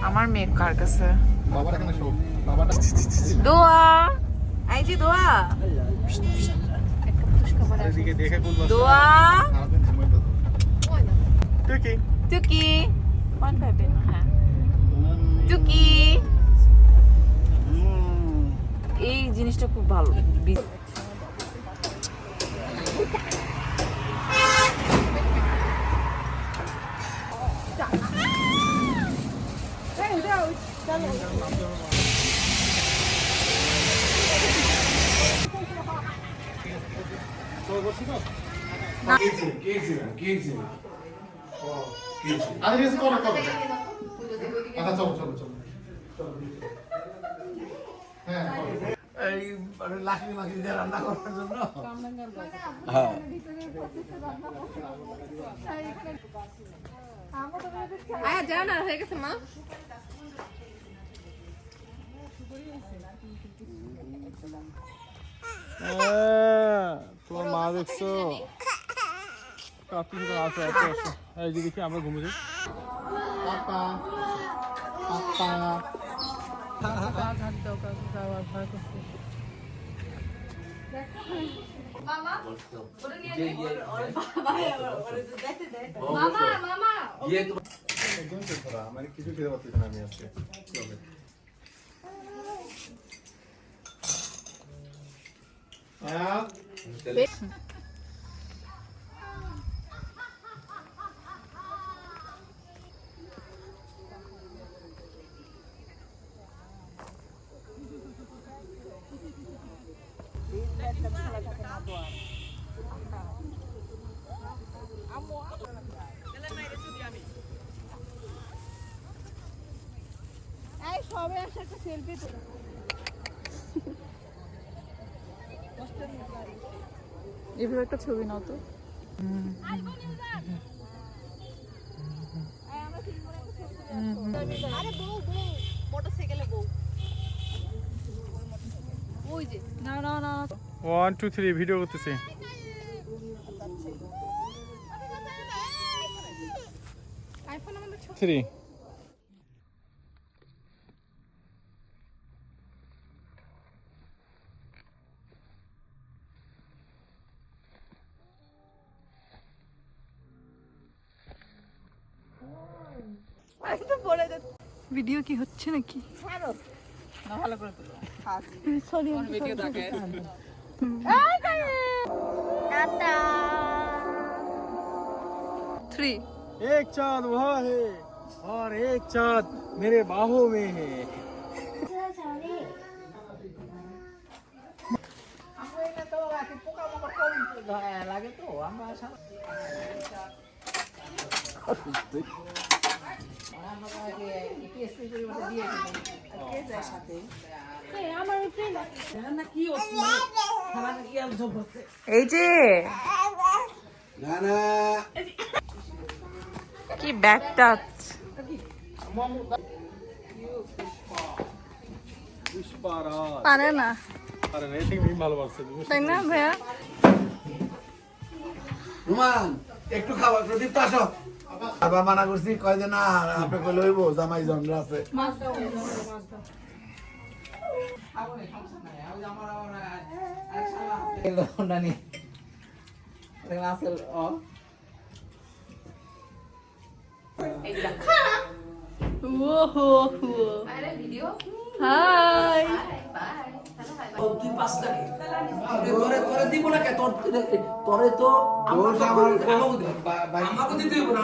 আমার মেয়ে কার কাছে? বাবার এখানে শো বাবাটা দোয়া, এই যে দোয়া, এদিকে দেখে কোন বাস দোয়া, সারাদিন ঘুমাইতে টুকি টুকি, 1 হ্যাঁ, টুকি। এই জিনিসটা খুব ভালো। আরে বেশি করে কবে আচ্ছা চলো চলো চলো হ্যাঁ এই মানে লাখি লাখি দিয়ে রান্না করার জন্য আয়া যাও না, হয়ে গেছে মা। তোমার মা দেখছো কাপি আসো আসো আসো এই যে দেখি আমরা ঘুমোছি পাপা পাপা মামা মামা একদম ঠিক করা আমার কিছু খেতে পারতেছি না আমি আজকে কি হবে এই সবে আসে একটা সেলফি তো। এভাবে একটা ছবি নাও তো। আরে বউ বউ মোটরসাইকেলে বউ। ওই যে না না না 1 2 3 ভিডিও করতেছি আইফোন আমাদের ছোট। 3 একদম পড়ে যাচ্ছে। ভিডিও কি হচ্ছে নাকি? ছাড়ো না ভালো করে তুলো। সরি ভিডিও দেখে। টাটা 3 एक चांद वहाँ है और एक चांद मेरे बाहों में है লাগে তো আমরা এই যে না না কি ব্যাক টাচ। पुष्पाराज পারে না अरे नहीं थिंक भी ভালোবাসছে তাই না ভাইয়া? রুমান একটু খাবার প্রদীপ তো আসো আবার মানা করছি কয় যে না আপনি কই লইব জামাই জন্ম আছে আরে ভিডিও হাই তুই পাঁচটা তোরে তোরে দিব না কে তোরে তো আমার আমাকে দিতে হবে না